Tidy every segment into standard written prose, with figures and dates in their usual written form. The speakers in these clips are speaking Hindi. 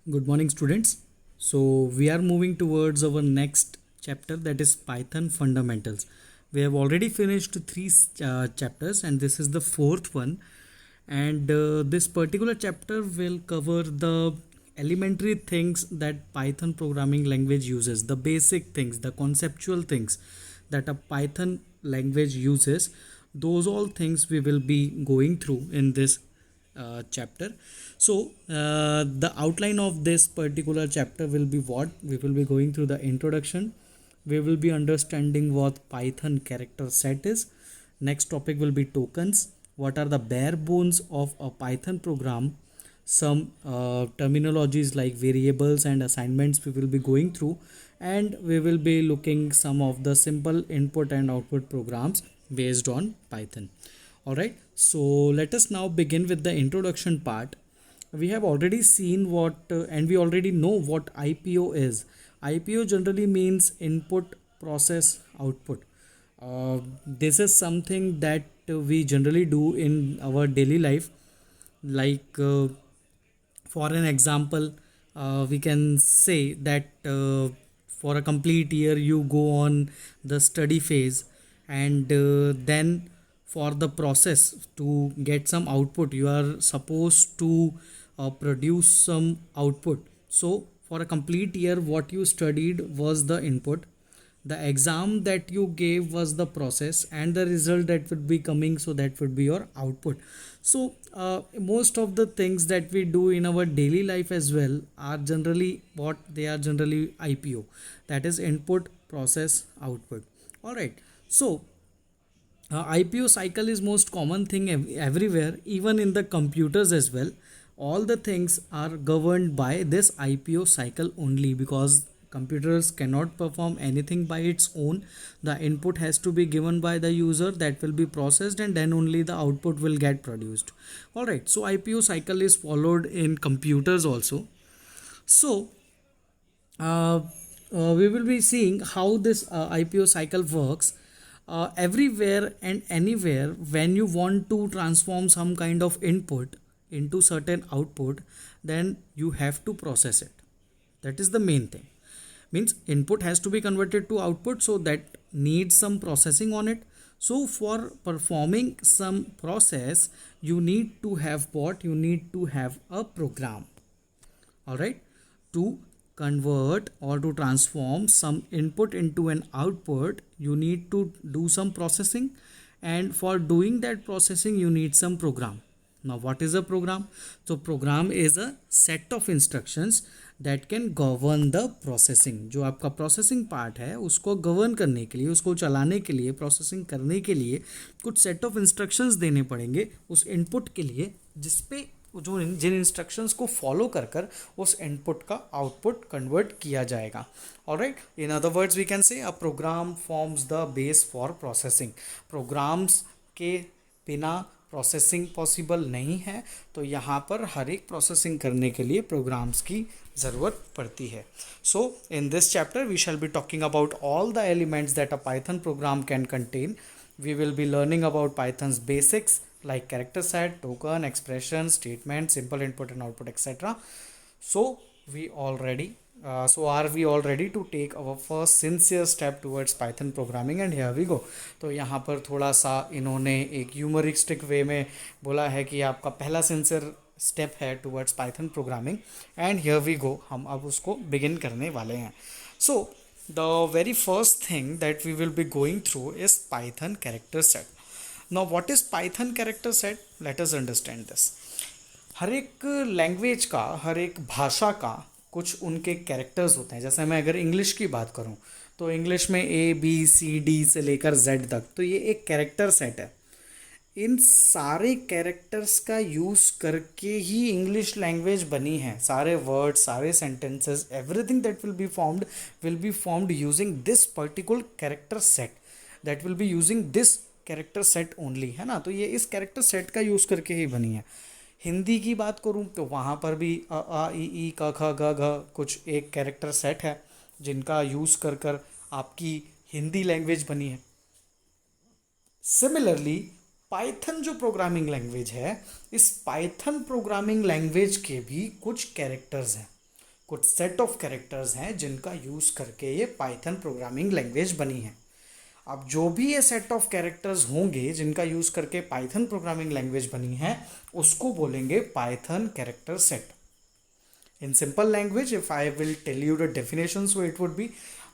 Good morning, students. So, we are moving towards our next chapter, that is Python fundamentals. We have already finished three chapters, and this is the fourth one. And this particular chapter will cover the elementary things that Python programming language uses, the basic things, the conceptual things that a Python language uses. Those all things we will be going through in this chapter. So, the outline of this particular chapter will be what? We will be going through the introduction. We will be understanding what Python character set is. Next topic will be tokens. What are the bare bones of a Python program? Some terminologies like variables and assignments we will be going through, and we will be looking some of the simple input and output programs based on Python. All right, so let us now begin with the introduction part. We have already seen what and we already know what IPO is. IPO generally means input process output. This is something that we generally do in our daily life, like for an example, we can say that for a complete year you go on the study phase, and then for the process to get some output you are supposed to produce some output. So for a complete year what you studied was the input, the exam that you gave was the process, and the result that would be coming, so that would be your output. So most of the things that we do in our daily life as well are generally what they are generally IPO, that is input process output. All right, so IPO cycle is most common thing everywhere, even in the computers as well. All the things are governed by this IPO cycle only, because computers cannot perform anything by its own. The input has to be given by the user, that will be processed, and then only the output will get produced. All right, so IPO cycle is followed in computers also. So uh, we will be seeing how this IPO cycle works. Everywhere and anywhere, when you want to transform some kind of input into certain output, then you have to process it. That is the main thing. Means input has to be converted to output, so that needs some processing on it. So for performing some process, you need to have what? You need to have a program. All right, to convert or to transform some input into an output, you need to do some processing, and for doing that processing you need some program. Now what is a program? So program is a set of instructions that can govern the processing. जो आपका processing part है उसको govern करने के लिए, उसको चलाने के लिए, processing करने के लिए कुछ set of instructions देने पड़ेंगे उस input के लिए, जिसपे जो जिन इंस्ट्रक्शंस को फॉलो कर कर उस इनपुट का आउटपुट कन्वर्ट किया जाएगा. Alright, in other words we can say a program forms the base for processing. Programs के बिना प्रोसेसिंग पॉसिबल नहीं है, तो यहाँ पर हर एक प्रोसेसिंग करने के लिए प्रोग्राम्स की ज़रूरत पड़ती है. So in this chapter we shall be talking about all the elements that a Python program can contain. We will be learning about Python's basics like character set, token, expression, statement, simple input and output, etc. So are we all ready to take our first sincere step towards Python programming? And here we go. तो यहाँ पर थोड़ा सा इन्होंने एक ह्यूमरिस्टिक वे में बोला है कि आपका पहला सिंसियर स्टेप है towards Python programming, and here we go. हम अब उसको बिगिन करने वाले हैं. सो the very first thing that we will be going through is Python character set. Now what is Python character set? Let us understand this. हर एक लैंग्वेज का, हर एक भाषा का कुछ उनके कैरेक्टर्स होते हैं. जैसे मैं अगर इंग्लिश की बात करूं तो इंग्लिश में ABCD से लेकर Z तक, तो ये एक कैरेक्टर सेट है. इन सारे कैरेक्टर्स का यूज़ करके ही इंग्लिश लैंग्वेज बनी है. सारे वर्ड्स, सारे sentences, everything that will be formed using this particular character set, that will be using this character set only, है ना. तो ये इस कैरेक्टर सेट का यूज़ करके ही बनी है. हिंदी की बात करूँ तो वहाँ पर भी अ आ इ ई क ख ग घ कुछ एक कैरेक्टर सेट है जिनका यूज़ कर कर आपकी हिंदी लैंग्वेज बनी है. सिमिलरली पाइथन जो प्रोग्रामिंग लैंग्वेज है, इस पाइथन प्रोग्रामिंग लैंग्वेज के भी कुछ कैरेक्टर्स हैं. कुछ सेट ऑफ कैरेक्टर्स हैं जिनका यूज़ करके ये पाइथन प्रोग्रामिंग लैंग्वेज बनी है। अब जो भी ये सेट ऑफ कैरेक्टर्स होंगे जिनका यूज़ करके पाइथन प्रोग्रामिंग लैंग्वेज बनी है, उसको बोलेंगे Python character set. In simple language, if I will tell you the definition, so it would be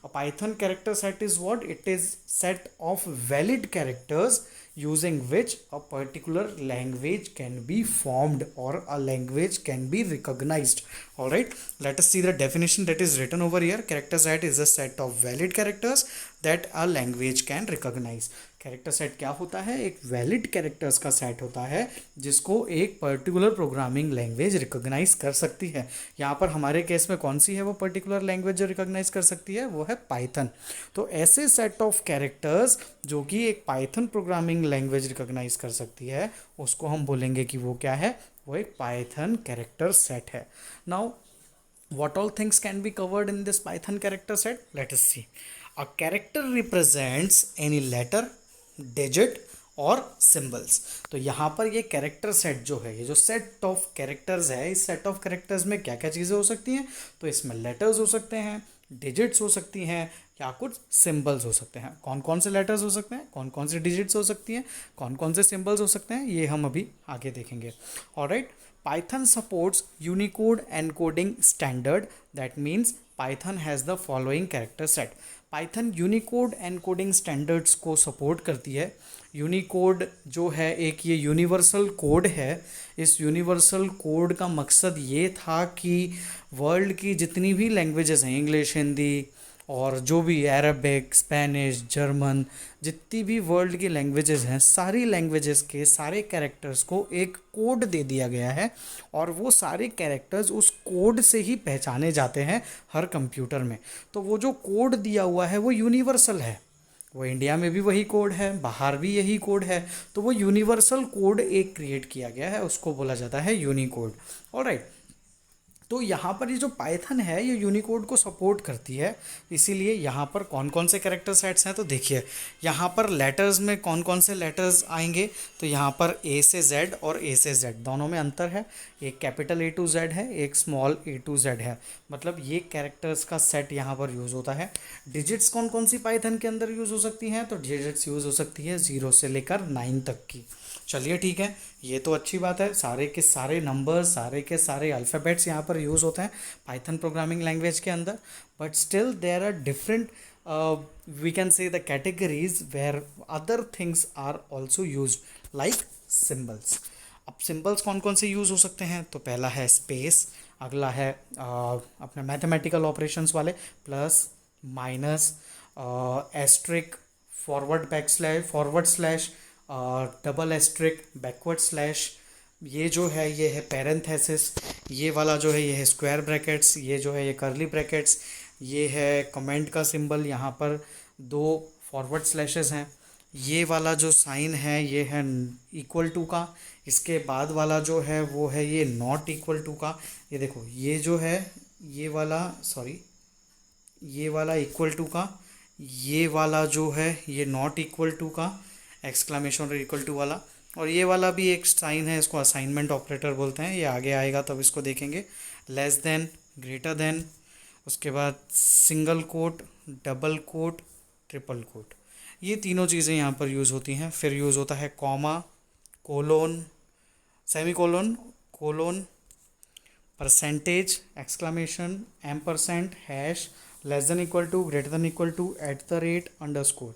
a Python character set is what? It is set of valid characters using which a particular language can be formed or a language can be recognized. Alright, let us see the definition that is written over here. Character set is a set of valid characters that a language can recognize. Character set क्या होता है? एक वैलिड कैरेक्टर्स का सेट होता है जिसको एक पर्टिकुलर प्रोग्रामिंग लैंग्वेज रिकॉग्नाइज कर सकती है। यहाँ पर हमारे केस में कौन सी है वो पर्टिकुलर लैंग्वेज जो रिकॉग्नाइज कर सकती है? वो है पाइथन। तो ऐसे सेट ऑफ कैरेक्टर्स जो कि एक पाइथन प्रोग्रामिंग लैंग्वेज रिकॉग्नाइज कर सकती है, उसको हम बोलेंगे कि वो क्या है? वो एक पाइथन कैरेक्टर सेट है। Now what all things can be covered in this Python character set? Let us see. A character represents any letter, digit और symbols. तो यहाँ पर ये कैरेक्टर सेट जो है, ये जो सेट ऑफ कैरेक्टर्स है, इस सेट ऑफ कैरेक्टर्स में क्या क्या चीज़ें हो सकती हैं? तो इसमें लेटर्स हो सकते हैं, डिजिट्स हो सकती हैं या कुछ सिंबल्स हो सकते हैं। कौन कौन से लेटर्स हो सकते हैं, कौन कौन से डिजिट्स हो सकती हैं, कौन कौन से सिंबल्स हो सकते हैं, ये हम अभी आगे देखेंगे। Alright, Python supports Unicode encoding standard. That means Python has the following character set. Python Unicode encoding standards को सपोर्ट करती है। यूनिकोड जो है एक ये यूनिवर्सल कोड है। इस यूनिवर्सल कोड का मकसद ये था कि वर्ल्ड की जितनी भी लैंग्वेजेस हैं, इंग्लिश, हिंदी और जो भी अरबिक, स्पेनिश, जर्मन, जितनी भी वर्ल्ड की लैंग्वेजेस हैं, सारी लैंग्वेजेस के सारे कैरेक्टर्स को एक कोड दे दिया गया है और वो सारे कैरेक्टर्स उस कोड से ही पहचाने जाते हैं हर कंप्यूटर में। तो वो जो कोड दिया हुआ है वो यूनिवर्सल है। वो इंडिया में भी वही कोड है, बाहर भी यही कोड है। तो वो यूनिवर्सल कोड एक क्रिएट किया गया है, उसको बोला जाता है यूनिकोड। ऑलराइट, तो यहाँ पर ये जो पाइथन है ये यूनिकोड को सपोर्ट करती है, इसीलिए यहाँ पर कौन कौन से कैरेक्टर सेट्स हैं तो देखिए यहाँ पर लेटर्स में कौन कौन से लेटर्स आएंगे। तो यहाँ पर ए से जेड और ए से जेड दोनों में अंतर है। एक कैपिटल ए टू जेड है, एक स्मॉल ए टू जेड है, मतलब ये कैरेक्टर्स का सेट यहाँ पर यूज़ होता है। डिजिट्स कौन कौन सी पाइथन के अंदर यूज़ हो सकती हैं? तो डिजिट्स यूज़ हो सकती है 0 से लेकर 9 तक की। चलिए ठीक है, ये तो अच्छी बात है। सारे के सारे नंबर्स, सारे के सारे अल्फ़ाबेट्स यहाँ पर यूज़ होते हैं पाइथन प्रोग्रामिंग लैंग्वेज के अंदर। But still there are different, we can say the categories where other things are also use, like symbols. अब सिम्बल्स कौन कौन से यूज़ हो सकते हैं? तो पहला है स्पेस, अगला है अपने मैथमेटिकल ऑपरेशंस वाले, plus, minus, asterisk, forward back slash, forward slash, double asterisk, backward slash, ये जो है ये है पेरेंथेसिस, ये वाला जो है ये है स्क्वायर ब्रैकेट्स, ये जो है ये कर्ली ब्रैकेट्स, ये है कमेंट का सिंबल, यहाँ पर 2 फॉरवर्ड स्लैशेस हैं, ये वाला जो साइन है ये है इक्वल टू का, इसके बाद वाला जो है वो है ये नॉट इक्वल टू का। ये देखो ये जो है ये वाला, सॉरी, ये वाला इक्वल टू का, ये वाला जो है ये नॉट इक्वल टू का, एक्सक्लामेशन और इक्वल टू वाला, और ये वाला भी एक साइन है, इसको असाइनमेंट ऑपरेटर बोलते हैं, ये आगे आएगा तब इसको देखेंगे। लेस देन, ग्रेटर देन, उसके बाद single quote, double quote, triple quote, ये तीनों चीज़ें यहाँ पर यूज़ होती हैं। फिर यूज़ होता है comma, colon, semicolon, colon, percentage, exclamation, ampersand, hash, less than equal to, greater than equal to, at the rate, underscore,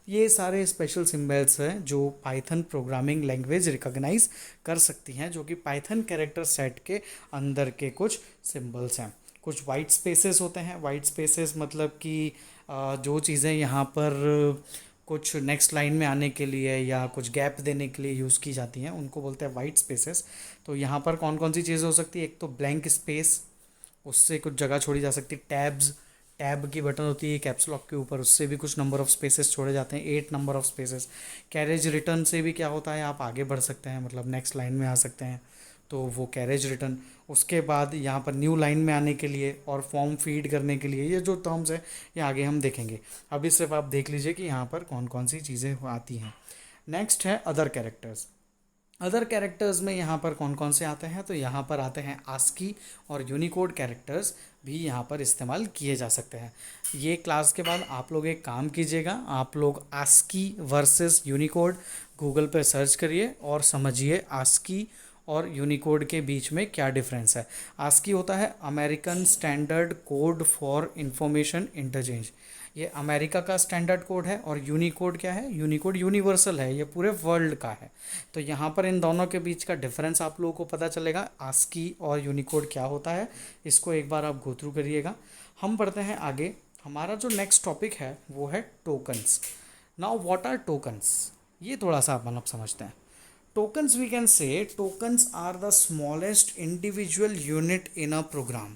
ये सारे स्पेशल सिंबल्स हैं जो पाइथन प्रोग्रामिंग लैंग्वेज रिकॉग्नाइज कर सकती हैं, जो कि पाइथन कैरेक्टर सेट के अंदर के कुछ सिंबल्स हैं। कुछ वाइट स्पेसेस होते हैं। वाइट स्पेसेस मतलब कि जो चीज़ें यहाँ पर कुछ नेक्स्ट लाइन में आने के लिए या कुछ गैप देने के लिए यूज़ की जाती हैं, उनको बोलते हैं वाइट स्पेसेस। तो यहाँ पर कौन कौन सी चीज़ें हो सकती है? एक तो ब्लैंक स्पेस, उससे कुछ जगह छोड़ी जा सकती है। टैब्स, टैब की बटन होती है कैप्स लॉक के ऊपर, उससे भी कुछ नंबर ऑफ़ स्पेसेस छोड़े जाते हैं, 8 number of spaces. Carriage return से भी क्या होता है, आप आगे बढ़ सकते हैं, मतलब नेक्स्ट लाइन में आ सकते हैं, तो वो कैरेज रिटर्न। उसके बाद यहाँ पर न्यू लाइन में आने के लिए और फॉर्म फीड करने के लिए, ये जो टर्म्स है ये आगे हम देखेंगे। अभी सिर्फ आप देख लीजिए कि यहाँ पर कौन कौन सी चीज़ें आती हैं। नेक्स्ट है अदर कैरेक्टर्स। अदर कैरेक्टर्स में यहाँ पर कौन कौन से आते हैं, तो यहाँ पर आते हैं आस्की और यूनिकोड कैरेक्टर्स भी यहाँ पर इस्तेमाल किए जा सकते हैं। ये क्लास के बाद आप लोग एक काम कीजिएगा, आप लोग आस्की वर्सेस यूनिकोड गूगल पे सर्च करिए और समझिए आस्की और यूनिकोड के बीच में क्या डिफरेंस है। आस्की होता है American standard code for information interchange, ये अमेरिका का स्टैंडर्ड कोड है। और यूनिकोड क्या है, यूनिकोड यूनिवर्सल है, ये पूरे वर्ल्ड का है। तो यहाँ पर इन दोनों के बीच का डिफरेंस आप लोगों को पता चलेगा, आस्की और यूनिकोड क्या होता है, इसको एक बार आप गो थ्रू करिएगा। हम बढ़ते हैं आगे। हमारा जो नेक्स्ट टॉपिक है वो है tokens. Now what are tokens, ये थोड़ा सा अपन अब समझते हैं। tokens we can say tokens are the smallest individual unit in a program।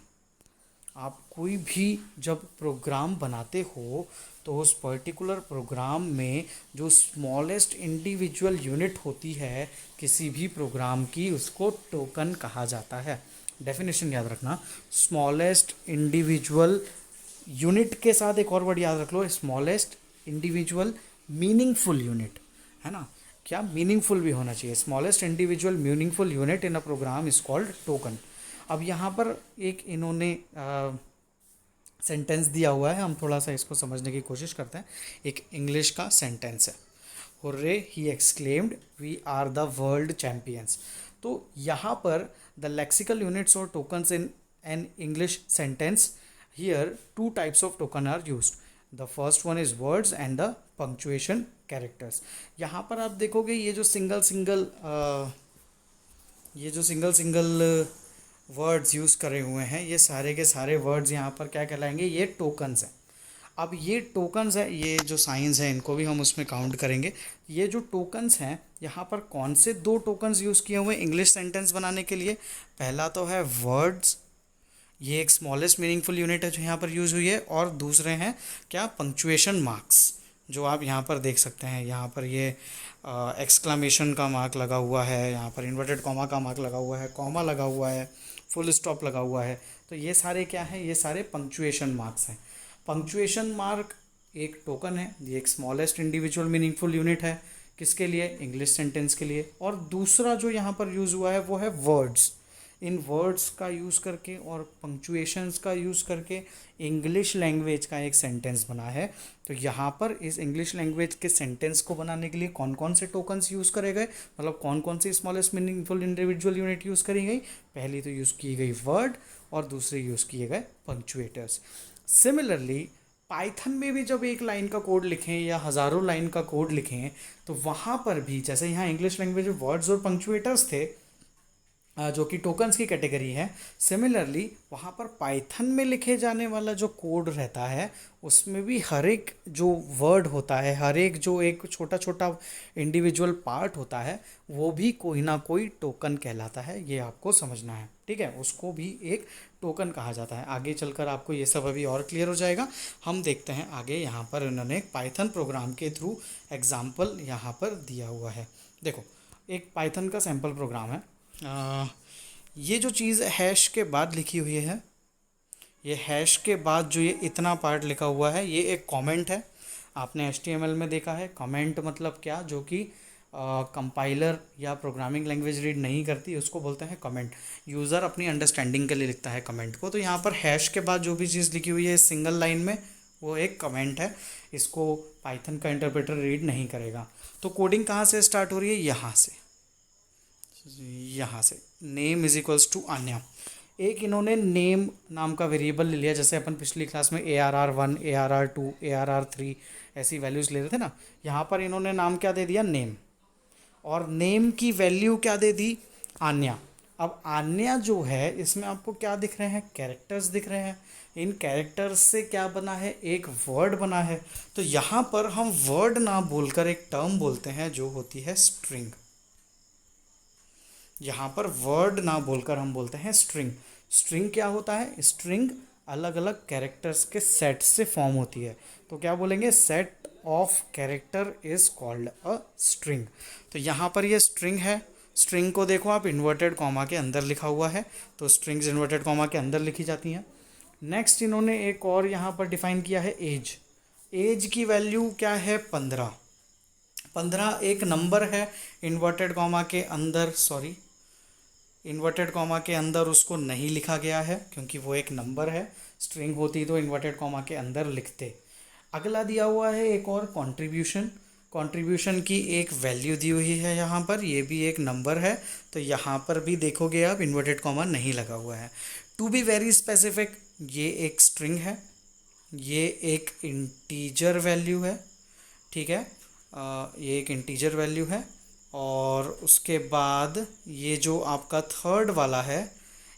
आप कोई भी जब प्रोग्राम बनाते हो तो उस पर्टिकुलर प्रोग्राम में जो स्मॉलेस्ट इंडिविजुअल यूनिट होती है किसी भी प्रोग्राम की, उसको टोकन कहा जाता है। डेफिनेशन याद रखना, स्मॉलेस्ट इंडिविजुअल यूनिट के साथ एक और वर्ड याद रख लो, स्मॉलेस्ट इंडिविजुअल मीनिंगफुल यूनिट, है ना, क्या मीनिंगफुल भी होना चाहिए। Smallest individual meaningful unit in a program is called token. अब यहाँ पर एक इन्होंने सेंटेंस दिया हुआ है, हम थोड़ा सा इसको समझने की कोशिश करते हैं। एक इंग्लिश का सेंटेंस है, hurray he exclaimed we are the world champions. तो यहाँ पर द लेक्सिकल यूनिट्स और tokens in an English sentence, here two types of token are used. The first one is words and the punctuation characters. यहाँ पर आप देखोगे ये जो सिंगल सिंगल वर्ड्स यूज़ करे हुए हैं, ये सारे के सारे वर्ड्स यहाँ पर क्या कहलाएंगे, ये टोकन्स हैं। अब ये टोकन्स है, ये जो साइंस है इनको भी हम उसमें काउंट करेंगे। ये जो टोकन्स हैं, यहाँ पर कौन से दो टोकन्स यूज़ किए हुए हैं इंग्लिश सेंटेंस बनाने के लिए। पहला तो है वर्ड्स, ये एक स्मॉलेस्ट मीनिंगफुल यूनिट है जो यहाँ पर यूज़ हुई है। और दूसरे हैं क्या, पंक्चुएशन मार्क्स, जो आप यहाँ पर देख सकते हैं। यहाँ पर ये एक्सक्लामेशन का मार्क लगा हुआ है, यहाँ पर इन्वर्टेड कॉमा का मार्क लगा हुआ है, कॉमा लगा हुआ है, फुल स्टॉप लगा हुआ है। तो ये सारे क्या हैं, ये सारे पंक्चुएशन मार्क्स हैं। पंक्चुएशन मार्क एक टोकन है, ये एक स्मॉलेस्ट इंडिविजुअल मीनिंगफुल यूनिट है, किसके लिए, इंग्लिश सेंटेंस के लिए। और दूसरा जो यहाँ पर यूज़ हुआ है वो है वर्ड्स। इन वर्ड्स का यूज़ करके और पंक्चुएशंस का यूज़ करके इंग्लिश लैंग्वेज का एक सेंटेंस बना है। तो यहाँ पर इस इंग्लिश लैंग्वेज के सेंटेंस को बनाने के लिए कौन कौन से टोकन्स यूज़ करे गए, मतलब कौन कौन सी smallest meaningful individual unit use करी गई। पहली तो यूज़ की गई वर्ड और दूसरे यूज़ किए गए पंक्चुएटर्स। सिमिलरली पाइथन में भी जब एक लाइन का कोड लिखें या हज़ारों लाइन का कोड लिखें, तो वहाँ पर भी जैसे यहाँ इंग्लिश लैंग्वेज में वर्ड्स और पंक्चुएटर्स थे जो कि टोकन्स की कैटेगरी है, सिमिलरली वहाँ पर पाइथन में लिखे जाने वाला जो कोड रहता है उसमें भी हर एक जो वर्ड होता है, हर एक जो एक छोटा छोटा इंडिविजुअल पार्ट होता है, वो भी कोई ना कोई टोकन कहलाता है। ये आपको समझना है, ठीक है, उसको भी एक टोकन कहा जाता है। आगे चलकर आपको ये सब अभी और क्लियर हो जाएगा। हम देखते हैं आगे। यहाँ पर उन्होंने एक पाइथन प्रोग्राम के थ्रू एग्जाम्पल यहाँ पर दिया हुआ है। देखो, एक पाइथन का सैम्पल प्रोग्राम है। ये जो चीज़ हैश के बाद लिखी हुई है, ये हैश के बाद जो ये इतना पार्ट लिखा हुआ है, ये एक कमेंट है। आपने HTML में देखा है कमेंट मतलब क्या, जो कि कंपाइलर या प्रोग्रामिंग लैंग्वेज रीड नहीं करती, उसको बोलते हैं कमेंट। यूज़र अपनी अंडरस्टैंडिंग के लिए लिखता है कमेंट को। तो यहाँ पर हैश के बाद जो भी चीज़ लिखी हुई है सिंगल लाइन में, वो एक कमेंट है। इसको पाइथन का इंटरप्रेटर रीड नहीं करेगा। तो कोडिंग कहाँ से स्टार्ट हो रही है, यहाँ से नेम इज इक्वल्स टू अन्या। एक इन्होंने नेम नाम का वेरिएबल ले लिया, जैसे अपन पिछली क्लास में ARR1 ARR2 ARR3 ऐसी वैल्यूज़ ले रहे थे ना। यहाँ पर इन्होंने नाम क्या दे दिया, नेम, और नेम की वैल्यू क्या दे दी, आन्या। अब आन्या जो है, इसमें आपको क्या दिख रहे हैं, कैरेक्टर्स दिख रहे हैं। इन कैरेक्टर्स से क्या बना है, एक वर्ड बना है। तो यहाँ पर हम वर्ड ना बोलकर एक टर्म बोलते हैं जो होती है स्ट्रिंग। यहाँ पर वर्ड ना बोलकर हम बोलते हैं स्ट्रिंग। स्ट्रिंग क्या होता है, स्ट्रिंग अलग अलग कैरेक्टर्स के सेट से फॉर्म होती है। तो क्या बोलेंगे, set of character is called a string. तो यहाँ पर ये स्ट्रिंग है। स्ट्रिंग को देखो आप, इन्वर्टेड कॉमा के अंदर लिखा हुआ है, तो स्ट्रिंग्स इन्वर्टेड कॉमा के अंदर लिखी जाती हैं। नेक्स्ट इन्होंने एक और यहाँ पर डिफाइन किया है एज। एज की वैल्यू क्या है, 15। 15 एक नंबर है, इन्वर्टेड कॉमा के अंदर, सॉरी, इन्वर्टेड कॉमा के अंदर उसको नहीं लिखा गया है क्योंकि वो एक नंबर है। स्ट्रिंग होती तो इन्वर्टेड कॉमा के अंदर लिखते। अगला दिया हुआ है एक और कंट्रीब्यूशन। कंट्रीब्यूशन की एक वैल्यू दी हुई है यहाँ पर, ये भी एक नंबर है, तो यहाँ पर भी देखोगे आप इन्वर्टेड कॉमा नहीं लगा हुआ है। टू बी वेरी स्पेसिफिक, ये एक स्ट्रिंग है, ये एक इंटीजर वैल्यू है, ठीक है, ये एक इंटीजर वैल्यू है। और उसके बाद ये जो आपका थर्ड वाला है,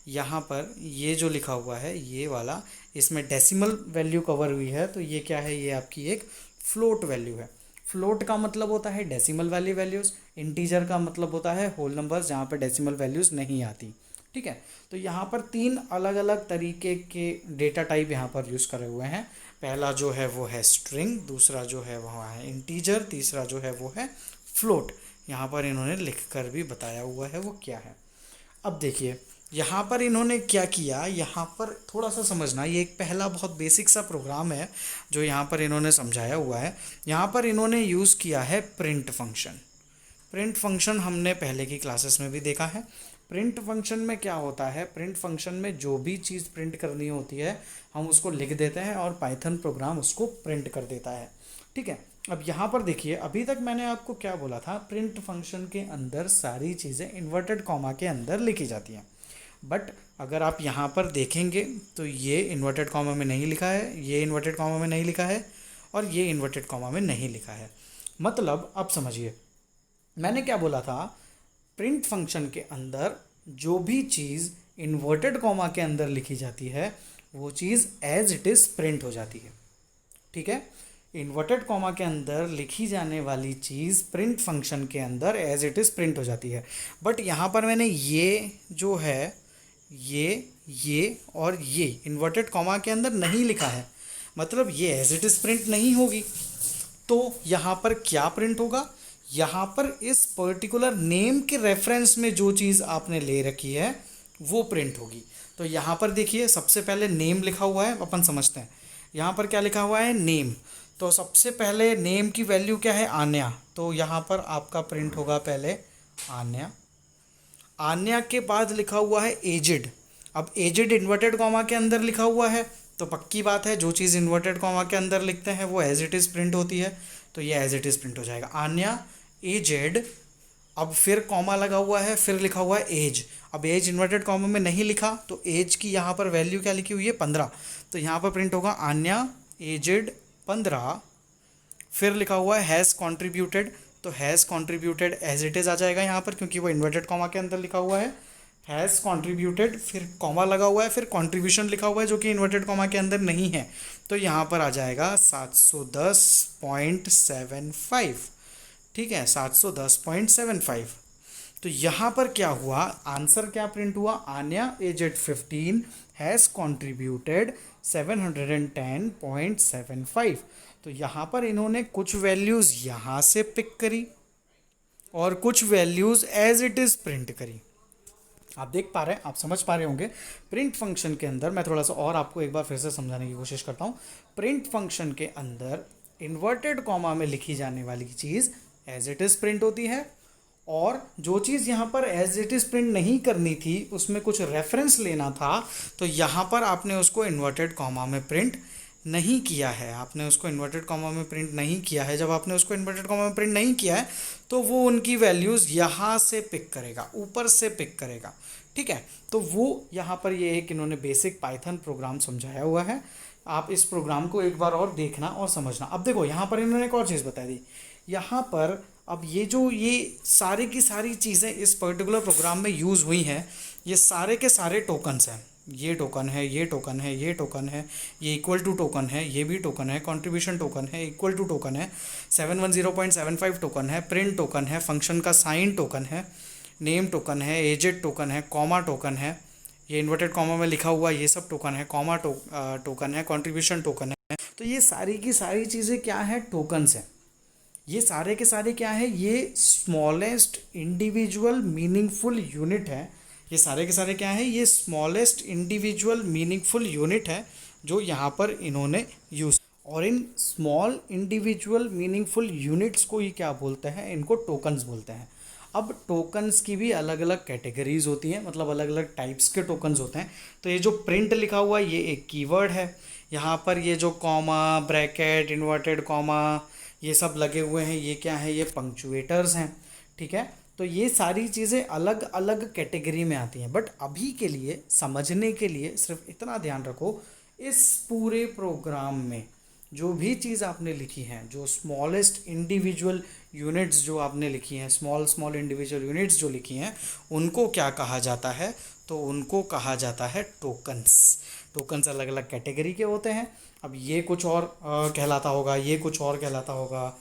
यहाँ पर ये जो लिखा हुआ है ये वाला, इसमें डेसिमल वैल्यू कवर हुई है, तो ये क्या है, ये आपकी एक फ्लोट वैल्यू है। फ्लोट का मतलब होता है डेसिमल वाली वैल्यूज़, इंटीजर का मतलब होता है होल नंबर्स जहाँ पर डेसिमल वैल्यूज़ नहीं आती, ठीक है। तो यहाँ पर 3 अलग अलग तरीके के डेटा टाइप यहाँ पर यूज़ करे हुए हैं। पहला जो है वो है स्ट्रिंग, दूसरा जो है वो है इंटीजर, तीसरा जो है वो है फ्लोट। यहाँ पर इन्होंने लिख कर भी बताया हुआ है वो क्या है। अब देखिए यहाँ पर इन्होंने क्या किया, यहाँ पर थोड़ा सा समझना, ये एक पहला बहुत बेसिक सा प्रोग्राम है जो यहाँ पर इन्होंने समझाया हुआ है। यहाँ पर इन्होंने यूज़ किया है प्रिंट फंक्शन। प्रिंट फंक्शन हमने पहले की क्लासेस में भी देखा है। प्रिंट फंक्शन में क्या होता है, प्रिंट फंक्शन में जो भी चीज़ प्रिंट करनी होती है हम उसको लिख देते हैं और पाइथन प्रोग्राम उसको प्रिंट कर देता है, ठीक है। अब यहाँ पर देखिए, अभी तक मैंने आपको क्या बोला था, प्रिंट फंक्शन के अंदर सारी चीज़ें इन्वर्टेड कॉमा के अंदर लिखी जाती हैं। बट अगर आप यहाँ पर देखेंगे तो ये इन्वर्टेड कॉमा में नहीं लिखा है, ये इन्वर्टेड कॉमा में नहीं लिखा है, और ये इन्वर्टेड कॉमा में नहीं लिखा है। मतलब अब समझिए मैंने क्या बोला था, प्रिंट फंक्शन के अंदर जो भी चीज़ इन्वर्टेड कॉमा के अंदर लिखी जाती है वो चीज़ एज इट इज़ प्रिंट हो जाती है, ठीक है। इन्वर्टेड कॉमा के अंदर लिखी जाने वाली चीज़ प्रिंट फंक्शन के अंदर एज इट इज़ प्रिंट हो जाती है। बट यहाँ पर मैंने ये जो है ये और ये इन्वर्टेड कॉमा के अंदर नहीं लिखा है, मतलब ये एज इट इज़ प्रिंट नहीं होगी। तो यहाँ पर क्या प्रिंट होगा, यहाँ पर इस पर्टिकुलर नेम के रेफरेंस में जो चीज़ आपने ले रखी है वो प्रिंट होगी। तो यहाँ पर देखिए सबसे पहले नेम लिखा हुआ है, अपन समझते हैं। यहाँ पर क्या लिखा हुआ है, नेम। तो सबसे पहले नेम की वैल्यू क्या है, आन्या। तो यहाँ पर आपका प्रिंट होगा पहले आन्या। आन्या के बाद लिखा हुआ है एजिड। अब एजिड इन्वर्टेड कॉमा के अंदर लिखा हुआ है तो पक्की बात है जो चीज़ इन्वर्टेड कॉमा के अंदर लिखते हैं वो एज इट इज़ प्रिंट होती है, तो ये एज इट इज़ प्रिंट हो जाएगा आन्या एजेड। अब फिर कॉमा लगा हुआ है, फिर लिखा हुआ है एज। अब एज इन्वर्टेड कॉमा में नहीं लिखा तो एज की यहाँ पर वैल्यू क्या लिखी हुई है, 15। तो यहाँ पर प्रिंट होगा आन्या एजेड 15। फिर लिखा हुआ है हैज़ कॉन्ट्रीब्यूटेड, तो has contributed as it is आ जाएगा यहाँ पर क्योंकि वो इन्वर्टेड कॉमा के अंदर लिखा हुआ है। हैज़ कॉन्ट्रीब्यूटेड, फिर कॉमा लगा हुआ है, फिर कॉन्ट्रीब्यूशन लिखा हुआ है जो कि इन्वर्टेड कॉमा के अंदर नहीं है, तो यहाँ पर आ जाएगा 710.75, ठीक है, 710.75। तो यहाँ पर क्या हुआ, आंसर क्या प्रिंट हुआ, आन्या एजेड 15 हैज़ कॉन्ट्रीब्यूटेड 710.75। तो यहाँ पर इन्होंने कुछ वैल्यूज़ यहाँ से पिक करी और कुछ values as it is print करी। आप देख पा रहे हैं, आप समझ पा रहे होंगे। प्रिंट फंक्शन के अंदर मैं थोड़ा सा और आपको एक बार फिर से समझाने की कोशिश करता हूँ। प्रिंट फंक्शन के अंदर इन्वर्टेड कॉमा में लिखी जाने वाली चीज़ एज इट इज़ प्रिंट होती है, और जो चीज़ यहाँ पर एज इट इज़ प्रिंट नहीं करनी थी उसमें कुछ रेफरेंस लेना था, तो यहाँ पर आपने उसको इन्वर्टेड कॉमा में प्रिंट नहीं किया है, आपने उसको इन्वर्टेड कॉमा में प्रिंट नहीं किया है। जब आपने उसको इन्वर्टेड कॉमा में प्रिंट नहीं किया है तो वो उनकी वैल्यूज़ यहाँ से पिक करेगा, ऊपर से पिक करेगा, ठीक है। तो वो यहाँ पर ये एक इन्होंने बेसिक पाइथन प्रोग्राम समझाया हुआ है। आप इस प्रोग्राम को एक बार और देखना और समझना। अब देखो यहाँ पर इन्होंने एक और चीज़ बता दी। यहाँ पर अब ये सारी की सारी चीज़ें इस पर्टिकुलर प्रोग्राम में यूज़ हुई हैं, ये सारे के सारे टोकन्स हैं। ये टोकन है, ये टोकन है, ये टोकन है, ये इक्वल टू टोकन है, ये भी टोकन है, कंट्रीब्यूशन टोकन है, इक्वल टू टोकन है, 710.75 टोकन है, प्रिंट टोकन है, फंक्शन का साइन टोकन है, नेम टोकन है, एजेड टोकन है, कॉमा टोकन है, ये इन्वर्टेड कॉमा में लिखा हुआ ये सब टोकन है, कॉमा टोकन है, कंट्रीब्यूशन टोकन है। तो ये सारी की सारी चीज़ें क्या है, टोकन्स हैं। ये सारे के सारे क्या है, ये स्मॉलेस्ट इंडिविजुअल मीनिंगफुल यूनिट है। ये सारे के सारे क्या है, ये स्मॉलेस्ट इंडिविजुअल मीनिंगफुल यूनिट है जो यहाँ पर इन्होंने यूज़। और in small individual meaningful units को ही क्या बोलते हैं, इनको टोकन्स बोलते हैं। अब टोकन्स की भी अलग अलग कैटेगरीज होती हैं, मतलब अलग अलग टाइप्स के टोकन्स होते हैं। तो ये जो प्रिंट लिखा हुआ है ये एक कीवर्ड है। यहाँ पर ये जो कॉमा, ब्रैकेट, इन्वर्टेड कॉमा ये सब लगे हुए हैं, ये क्या है, ये पंक्चुएटर्स हैं। ठीक है, तो ये सारी चीज़ें अलग अलग कैटेगरी में आती हैं। बट अभी के लिए समझने के लिए सिर्फ इतना ध्यान रखो, इस पूरे प्रोग्राम में जो भी चीज़ आपने लिखी है, जो स्मॉलेस्ट इंडिविजुअल यूनिट्स जो आपने लिखी हैं, स्मॉल स्मॉल इंडिविजुअल यूनिट्स जो लिखी हैं, उनको क्या कहा जाता है, तो उनको कहा जाता है टोकन्स। टोकन्स अलग अलग कैटेगरी के होते हैं। अब ये कुछ और कहलाता होगा, ये कुछ और कहलाता होगा,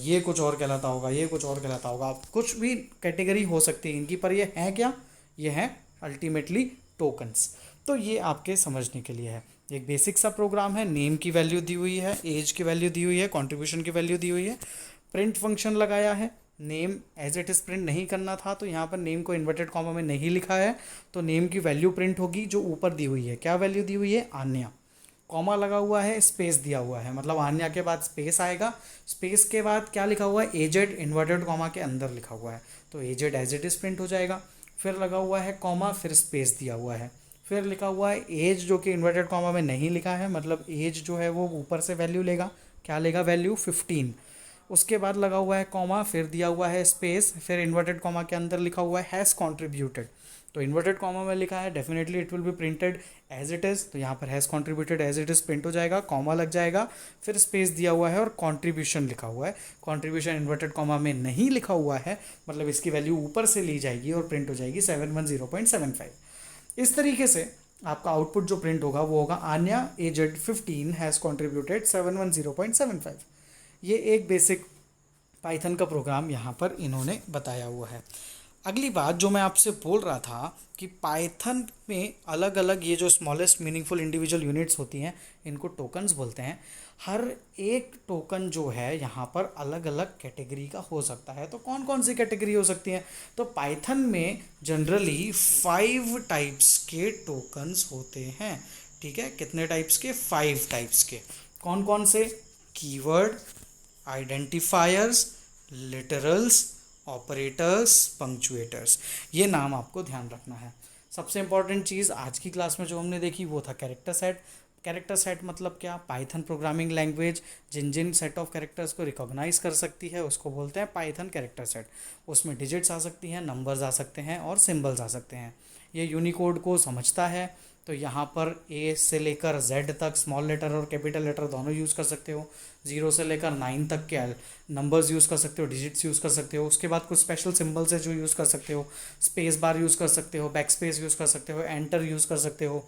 ये कुछ और कहलाता होगा, ये कुछ और कहलाता होगा। कुछ भी कैटेगरी हो सकती है इनकी, पर ये हैं क्या, ये हैं अल्टीमेटली टोकन्स। तो ये आपके समझने के लिए है। एक बेसिक सा प्रोग्राम है, नेम की वैल्यू दी हुई है, एज की वैल्यू दी हुई है, कंट्रीब्यूशन की वैल्यू दी हुई है, प्रिंट फंक्शन लगाया है। Name as it is print नहीं करना था, तो यहाँ पर नेम को इन्वर्टेड कॉमा में नहीं लिखा है, तो नेम की वैल्यू प्रिंट होगी जो ऊपर दी हुई है। क्या वैल्यू दी हुई है, आन्या। कॉमा लगा हुआ है, स्पेस दिया हुआ है, मतलब आन्या के बाद स्पेस आएगा। स्पेस के बाद क्या लिखा हुआ है, एजेड, इन्वर्टेड कॉमा के अंदर लिखा हुआ है, तो एजेड एज इट इज़ प्रिंट हो जाएगा। फिर लगा हुआ है कॉमा, फिर स्पेस दिया हुआ है, फिर लिखा हुआ है एज, जो कि इन्वर्टेड कॉमा में नहीं लिखा है, मतलब एज जो है वो ऊपर से वैल्यू लेगा। क्या लेगा, वैल्यू 15। उसके बाद लगा हुआ है कॉमा, फिर दिया हुआ है स्पेस, फिर इन्वर्टेड कॉमा के अंदर लिखा हुआ है हैज़ कॉन्ट्रीब्यूटेड। तो इन्वर्टेड कॉमा में लिखा है definitely it will be printed as it is, तो यहाँ पर has contributed as it is print हो जाएगा, कॉमा लग जाएगा, फिर स्पेस दिया हुआ है और कॉन्ट्रीब्यूशन लिखा हुआ है। कॉन्ट्रीब्यूशन इन्वर्टेड कॉमा में नहीं लिखा हुआ है, मतलब इसकी वैल्यू ऊपर से ली जाएगी और प्रिंट हो जाएगी 710.75। इस तरीके से आपका आउटपुट जो प्रिंट होगा वो होगा आन्या एजेड 15 हैज़ कॉन्ट्रीब्यूटेड 710.75। ये एक बेसिक पाइथन का प्रोग्राम यहाँ पर इन्होंने बताया हुआ है। अगली बात जो मैं आपसे बोल रहा था कि पाइथन में अलग अलग ये जो स्मॉलेस्ट मीनिंगफुल इंडिविजुअल यूनिट्स होती हैं, इनको टोकन्स बोलते हैं। हर एक टोकन जो है यहाँ पर अलग अलग कैटेगरी का हो सकता है। तो कौन कौन सी कैटेगरी हो सकती है, तो पाइथन में जनरली 5 टाइप्स के टोकन्स होते हैं। ठीक है, कितने टाइप्स के, 5 टाइप्स के। कौन कौन से, कीवर्ड, आइडेंटिफायर्स, लिटरल्स, ऑपरेटर्स, पंक्चुएटर्स। ये नाम आपको ध्यान रखना है। सबसे इंपॉर्टेंट चीज़ आज की क्लास में जो हमने देखी वो था कैरेक्टर सेट। कैरेक्टर सेट मतलब क्या, पाइथन प्रोग्रामिंग लैंग्वेज जिन जिन सेट ऑफ कैरेक्टर्स को रिकॉग्नाइज कर सकती है उसको बोलते हैं पाइथन कैरेक्टर सेट। उसमें डिजिट्स आ सकती हैं, नंबर्स आ सकते हैं और सिंबल्स आ सकते हैं। ये यूनिकोड को समझता है, तो यहाँ पर ए से लेकर जेड तक स्मॉल लेटर और कैपिटल लेटर दोनों यूज़ कर सकते हो। 0 से लेकर 9 तक के नंबर्स यूज़ कर सकते हो, डिजिट्स यूज़ कर सकते हो। उसके बाद कुछ स्पेशल सिंबल्स है जो यूज़ कर सकते हो, स्पेस बार यूज़ कर सकते हो, बैक स्पेस यूज़ कर सकते हो, एंटर यूज़ कर सकते हो,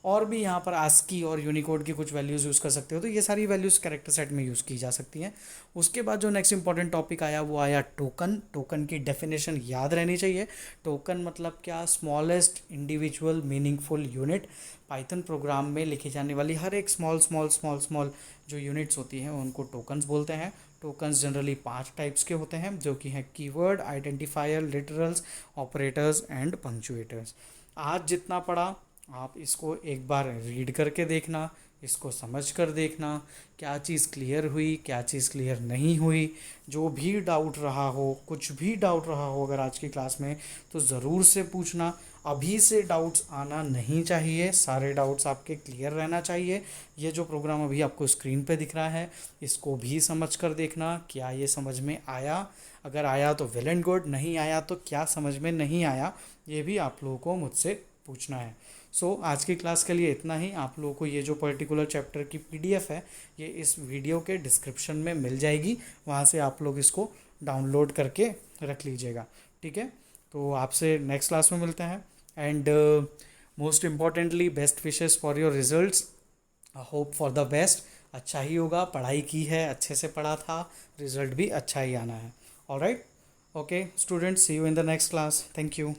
और भी यहाँ पर आस्की और यूनिकोड की कुछ वैल्यूज़ यूज़ कर सकते हो। तो ये सारी वैल्यूज़ कैरेक्टर सेट में यूज़ की जा सकती हैं। उसके बाद जो नेक्स्ट इंपॉर्टेंट टॉपिक आया वो आया टोकन। टोकन की डेफिनेशन याद रहनी चाहिए। टोकन मतलब क्या, smallest individual meaningful unit. Python programme में लिखी जाने वाली हर एक स्मॉल स्मॉल स्मॉल स्मॉल जो यूनिट्स होती हैं उनको टोकन्स बोलते हैं। टोकन्स जनरली 5 टाइप्स के होते हैं, जो कि हैं keyword, identifier, literals, operators and punctuators. आज जितना पढ़ा आप इसको एक बार रीड करके देखना, इसको समझ कर देखना, क्या चीज़ क्लियर हुई, क्या चीज़ क्लियर नहीं हुई। जो भी डाउट रहा हो, कुछ भी डाउट रहा हो अगर आज की क्लास में, तो ज़रूर से पूछना। अभी से डाउट्स आना नहीं चाहिए, सारे डाउट्स आपके क्लियर रहना चाहिए। ये जो प्रोग्राम अभी आपको स्क्रीन पे दिख रहा है इसको भी समझ कर देखना, क्या ये समझ में आया। अगर आया तो वेल एंड गुड, नहीं आया तो क्या समझ में नहीं आया, ये भी आप लोगों को मुझसे पूछना है। आज की क्लास के लिए इतना ही। आप लोगों को ये जो पर्टिकुलर चैप्टर की PDF है ये इस वीडियो के डिस्क्रिप्शन में मिल जाएगी, वहाँ से आप लोग इसको डाउनलोड करके रख लीजिएगा। ठीक है, तो आपसे नेक्स्ट क्लास में मिलते हैं। And most importantly best wishes for your results, hope for the best. अच्छा ही होगा, पढ़ाई की है, अच्छे से पढ़ा था, रिजल्ट भी अच्छा ही आना है। Alright, okay students, see you in the next class. Thank you.